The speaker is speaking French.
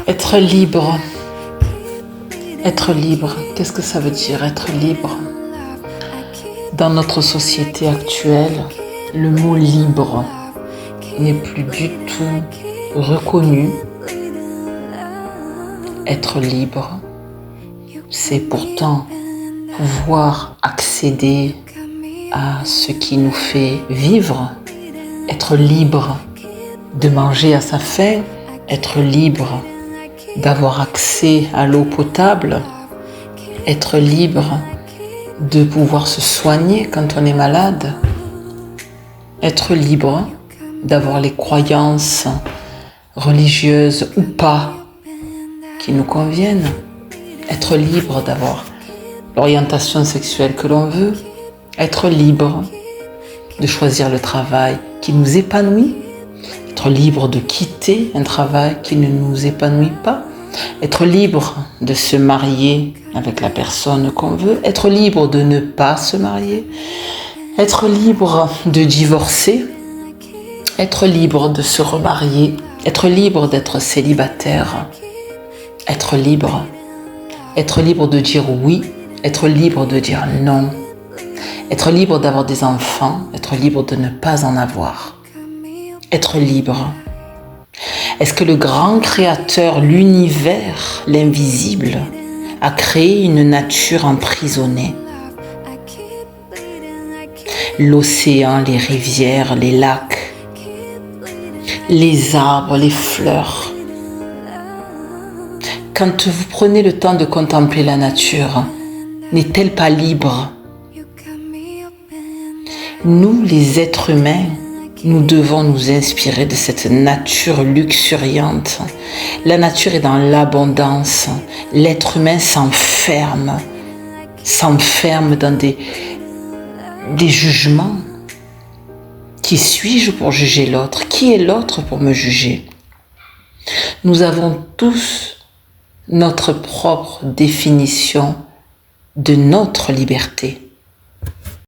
Être libre. Être libre, qu'est-ce que ça veut dire être libre? Dans notre société actuelle, le mot libre n'est plus du tout reconnu. Être libre, c'est pourtant pouvoir accéder à ce qui nous fait vivre, être libre de manger à sa faim, être libre d'avoir accès à l'eau potable, être libre de pouvoir se soigner quand on est malade, être libre d'avoir les croyances religieuses ou pas qui nous conviennent, être libre d'avoir l'orientation sexuelle que l'on veut, être libre de choisir le travail qui nous épanouit, être libre de quitter un travail qui ne nous épanouit pas, être libre de se marier avec la personne qu'on veut, être libre de ne pas se marier, être libre de divorcer, être libre de se remarier, être libre d'être célibataire, être libre de dire oui, être libre de dire non, être libre d'avoir des enfants, être libre de ne pas en avoir, être libre. Est-ce que le grand créateur, l'univers, l'invisible, a créé une nature emprisonnée? L'océan, les rivières, les lacs, les arbres, les fleurs. Quand vous prenez le temps de contempler la nature, n'est-elle pas libre? Nous, les êtres humains, nous devons nous inspirer de cette nature luxuriante. La nature est dans l'abondance. L'être humain s'enferme dans des jugements. Qui suis-je pour juger l'autre? Qui est l'autre pour me juger? Nous avons tous notre propre définition de notre liberté.